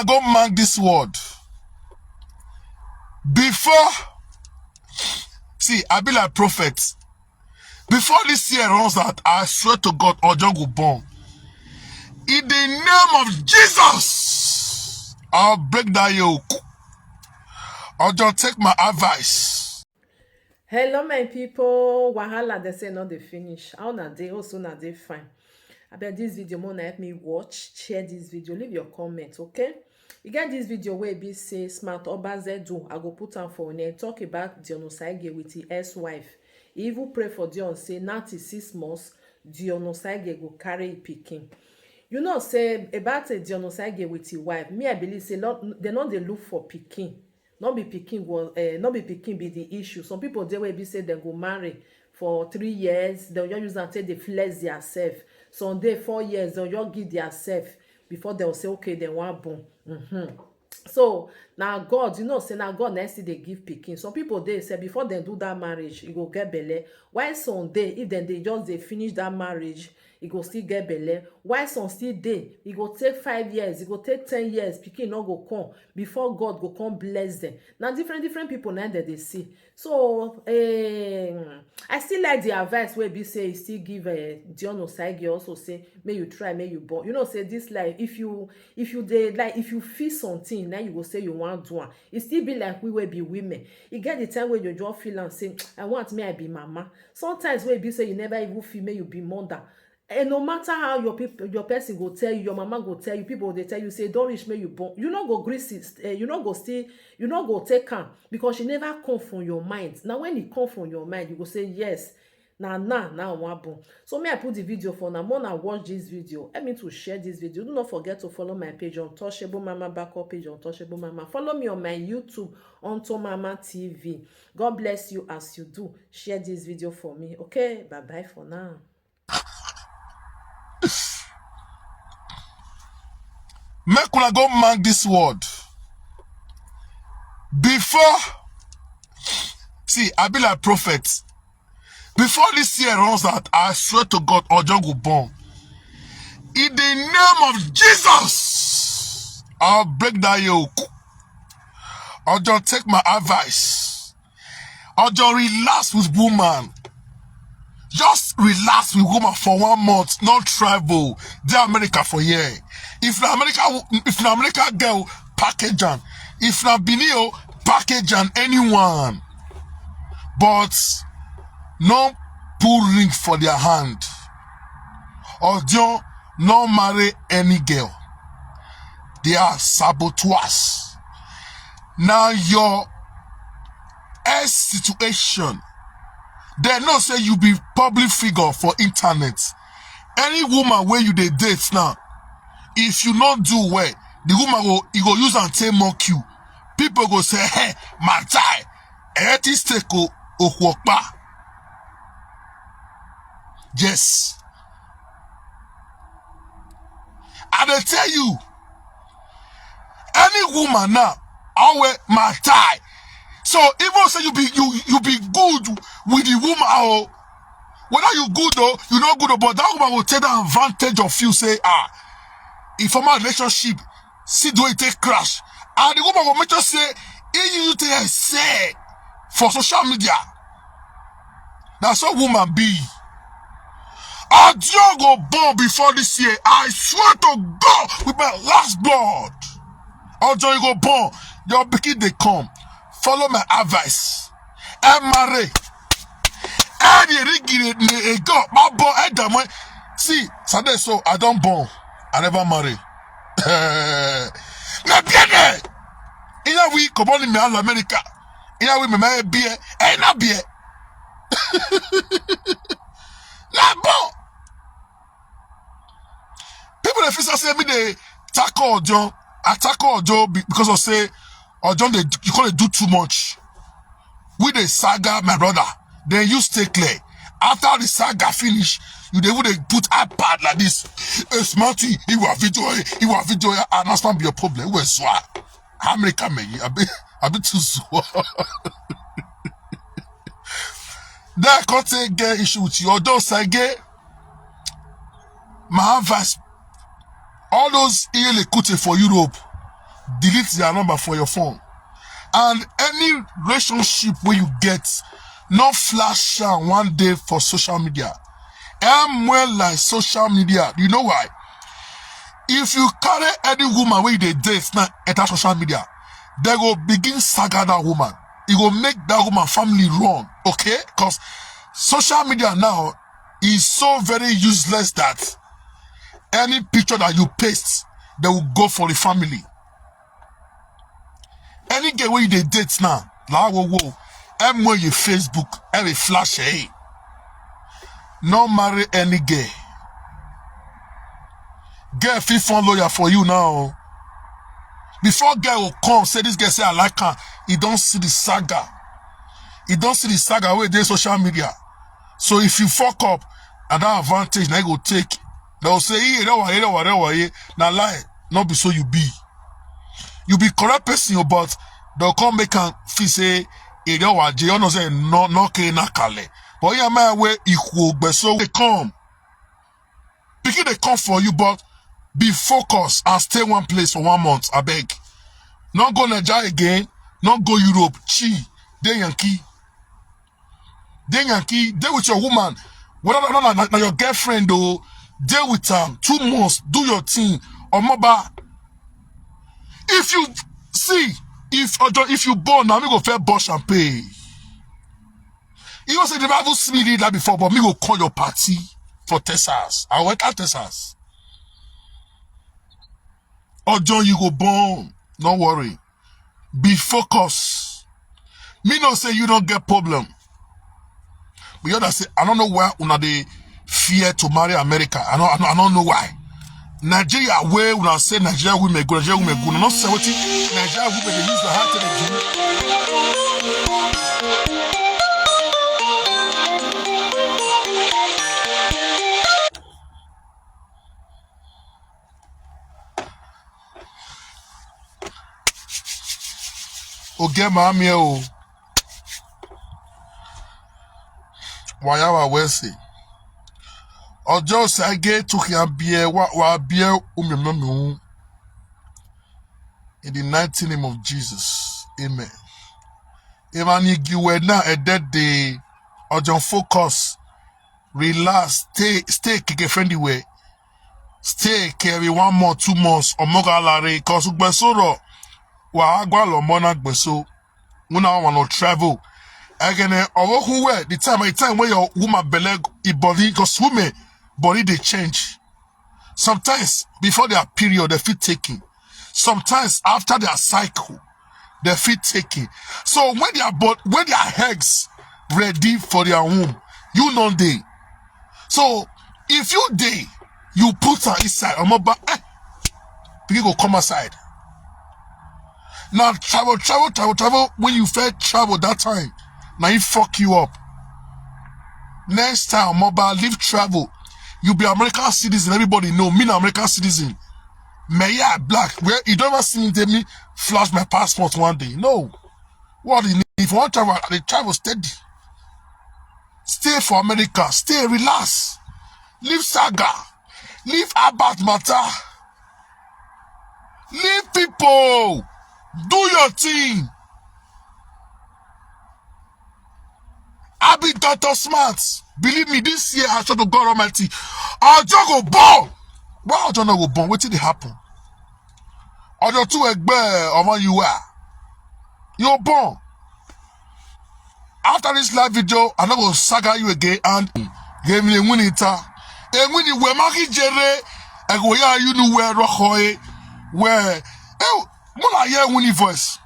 I go mark this word. Before, see, I be like prophet. Before this year runs out, I swear to God, Ojo go born. In the name of Jesus, I'll break that yoke. Ojo, take my advice. Hello my people, wahala they say not dey finish. How na dey also na dey fine. Abeg this video more na help me watch, share this video, leave your comment, okay? You get this video where be say smart obaze do. I go put am for una talk about Dion Osagie with his ex-wife. He even pray for Dion say 96 months Dion Osagie go carry him pikin. You know say about Dion Osagie with his wife, me I believe say they no dey look for pikin. Not be pikin be the issue. Some people dey wey be say dem go marry for 3 years, dem just use am take dey flex theirself. Some dey 4 years, dem just give theirself before dem say okay dem wan born. So na God, you know say na God na still dey give pikin. Some people dey say before dem do that marriage e go get belle, while some dey if dem dey just dey finish that marriage e go still get belle, while some still dey e go take 5 years, e go take 10 years, pikin no go come before God go come bless them. Na different people na dem dey see. So I still like the advice wey be say e still give Dion Osagie also say make you try, make you born. You know say this life, if you dey like, if you feel something na you go say you wan do am. E still be like we wey be women. E get the time wey you just feel am say I want make I be mama. Sometimes wey be say you never even feel make you be mother. And no matter how your person go tell you, your mama go tell you, people they tell you say don't reach me you born, you not go grease it, you not go stay, you not go take am because she never come from your mind. Now when it come from your mind, you go say yes. Now one born. So may I put the video for now. More now watch this video. Help me to share this video. Do not forget to follow my page Untouchable Mama, backup page Untouchable Mama. Follow me on my YouTube Unto Mama TV. God bless you as you do. Share this video for me. Okay, bye bye for now. Make una go mark this word. Before, see, I be like prophet. Before this year runs out, I swear to God, Ojo go born. In the name of Jesus, I'll break that yoke. Ojo, take my advice. Ojo, relax with woman. Just relax with woman for 1 month, not travel. They're America for year. If the America girl, package on. If not Benio, package on anyone. But no pull ring for their hand. Or don't no marry any girl. They are saboteurs. Now your ex situation. They know say you be public figure for internet. Any woman where you dey date now, if you not do well, the woman go use and take mock you. People go say, hey, my tie, etisteko okwopa. Yes. I dey tell you, any woman now, always my tie. So even say you be good with the woman, or whether you good or you not good, but that woman will take the advantage of you. Say in formal relationship, see do it take crash, and the woman will make you say, you say for social media. That's how woman be. Ojo go born before this year. I swear to God with my last blood. Ojo go born. Your pikin they come. Follow my advice. Marry. See, Sunday so I don't born. I never marry. Na bien. Iya we come on in America. Iya we me marry beer. Na beer. Na bon. People that feel say me they tackle Ojo. I tackle Ojo because of say Ojo you can't do too much. With the saga, my brother, then you stay clear. After the saga finish, you would put iPad like this. A smarty, he will video, and that's not be a problem. Where's what? How many come in? I be too slow. That can't get issue with you. Although I get my advice, all those really good for Europe. delete their number for your phone. And any relationship where you get, not flash out one day for social media. I'm well like social media. You know why? If you carry any woman where they date now enter social media, they go begin saga that woman. It will make that woman family run. Okay? Because social media now is so very useless that any picture that you paste, they will go for the family. Any girl where they date now, like whoa, everywhere your Facebook, every flash, hey. No marry any girl. Girl feel phone lawyer for you now. Before girl will come, say this girl say I like her, he don't see the saga. He don't see the saga where they social media. So if you fuck up, and that advantage, now you go take. They'll say, hey, now lie, not be so you be. You be correct person, but they'll come make and feel say, hey, you know say no kale. But yeah, my way equal, but so they come. Pikin they come for you, but be focused and stay one place for 1 month. I beg. Not go Nigeria again, not go Europe. Chi, they Yankee. They Yankee, they with your woman. Whether not your girlfriend though, deal with her 2 months, do your thing. Or mobile. If you see, if you born now, me go fair bush and pay. You know say the Bible see me that before, but me go call your party for Texas. I went at Texas. Or John, you go born. Don't worry. Be focused. Me not say you don't get problem. But you say I don't know why una they fear to marry America. I don't know why. Nigeria where una say Nigeria women go, Nigeria women go. Not say what Nigeria women they use the heart to okay, mami o. Wayawa wese. Ojo sage to him beer wa beer umememu. In the 19th name of Jesus. Amen. Emani giwe na a dead day. Ojo focus. Relax. Stay kike friendly way. Stay carry 1 month, 2 months. Omoga lare. Cause ugbesoro. Wa agwa lo mona gbeso. Una wanna travel. Again, the time when your woman belly body, because women body they change. Sometimes before their period they feel taking. Sometimes after their cycle they feel taking. So when their eggs ready for their womb, you know they. So if you day, you put her inside. You go come outside. Now travel. When you first travel that time. Now he fuck you up. Next time, mobile, leave travel. You be American citizen. Everybody know me, an American citizen. Me yeah, black. Where you don't ever see me tell me flash my passport one day. No. What you need? If you want to travel, they travel steady. Stay for America. Stay, relax. Leave saga. Leave about matter. Leave people. Do your thing. I be Dr. Smart. Believe me, this year I should to God Almighty. I'll just go born. Why I'll just not go born? What did it happen? I'll just two egbe or you are. You're born. After this live video, I'm not going to saga you again and give me a winning ta. And when you were Maki Jere, I go, yeah, you know where Rohoe, where, oh, what I hear winning voice.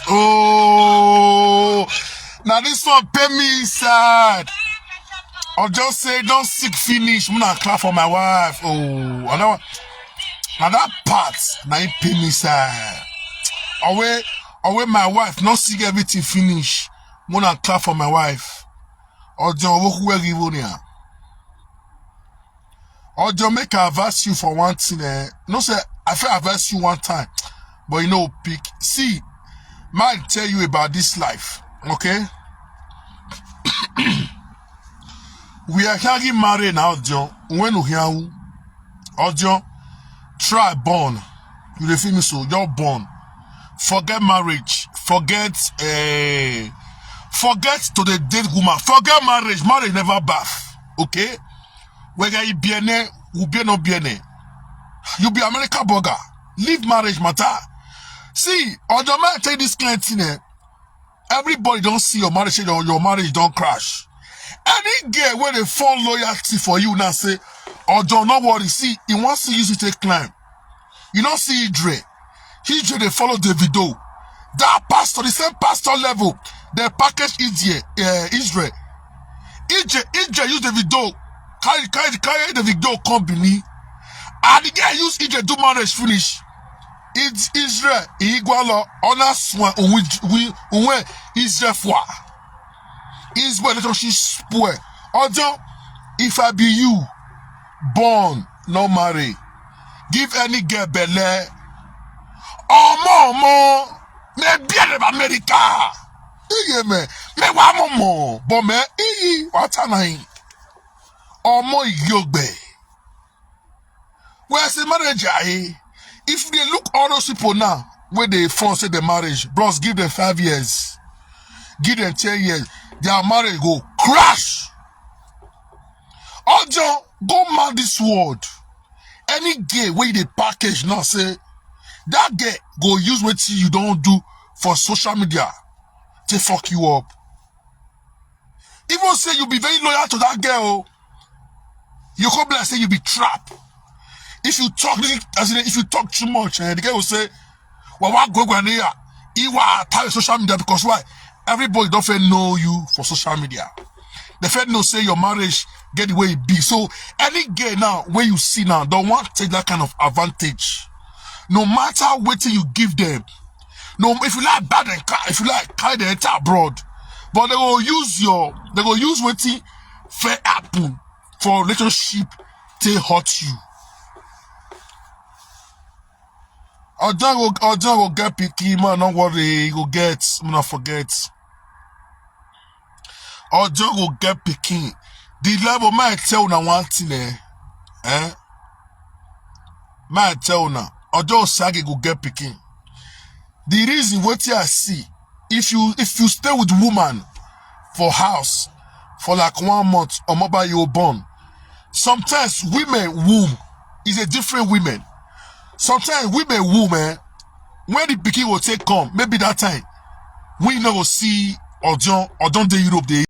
Oh, now this one pay me inside. Or just say don't seek finish. I'm not clap for my wife. Oh, now that part now he pay me inside. Away my wife not seek everything finish. I'm not clap for my wife. Or just who give on here. Or just make I advise you for one thing. No say I feel advise you one time, but you know, pick. See, might tell you about this life, okay? We are getting married now, John. When you hear, or John, try born. You the feel me so you're born. Forget marriage. Forget to the date woman. Forget marriage. Marriage never bath. Okay? Whether you bien ou bien no bien, you be America burger. Leave marriage matter. See, or the man take this kind thing. Everybody don't see your marriage or your marriage don't crash. Any girl where they fall loyalty for you now say, or don't not worry. See, he wants to use it to climb. You don't see Idre. Idre they follow the video. That pastor, the same pastor level, they package Idre. Idre use the video. Carry the video company. And the guy use Idre do marriage finish. It's Israel. Igualo honor swan we Israel foi. Israel let she spoil. Ojo, if I be you, born, no marry, give any girl belle. Oh more, me bien America. Me wa more, but me what am oh more yogbe. Where's the marriage? If they look all those people now, where they force the marriage, bros, give them 5 years, give them 10 years, their marriage go crash. Ojo, go mad this world. Any gay where they package now say, that gay go use what you don't do for social media to fuck you up. Even say you be very loyal to that girl, you come back and say you be trapped. If you talk too much, the guy will say, well, what go here? You are tired of social media because why? Everybody don't know you for social media. They feel no say your marriage get the way it be. So any gay now, where you see now, don't want to take that kind of advantage. No matter what you give them. No, if you like bad and if you like carry the entire abroad, but they will use what fair happen for relationship to hurt you. Ojo will get Pikin, man, don't worry, you go get, I'm not forget. Ojo will get Pikin. The level might tell now one thing, might tell now. Ojo Osagie go get Pikin. The reason what I see, if you stay with woman for house for like 1 month or mobile you born, sometimes women womb is a different women. Sometimes women woman, when the Pikin will take come, maybe that time we never see or don't they Europe they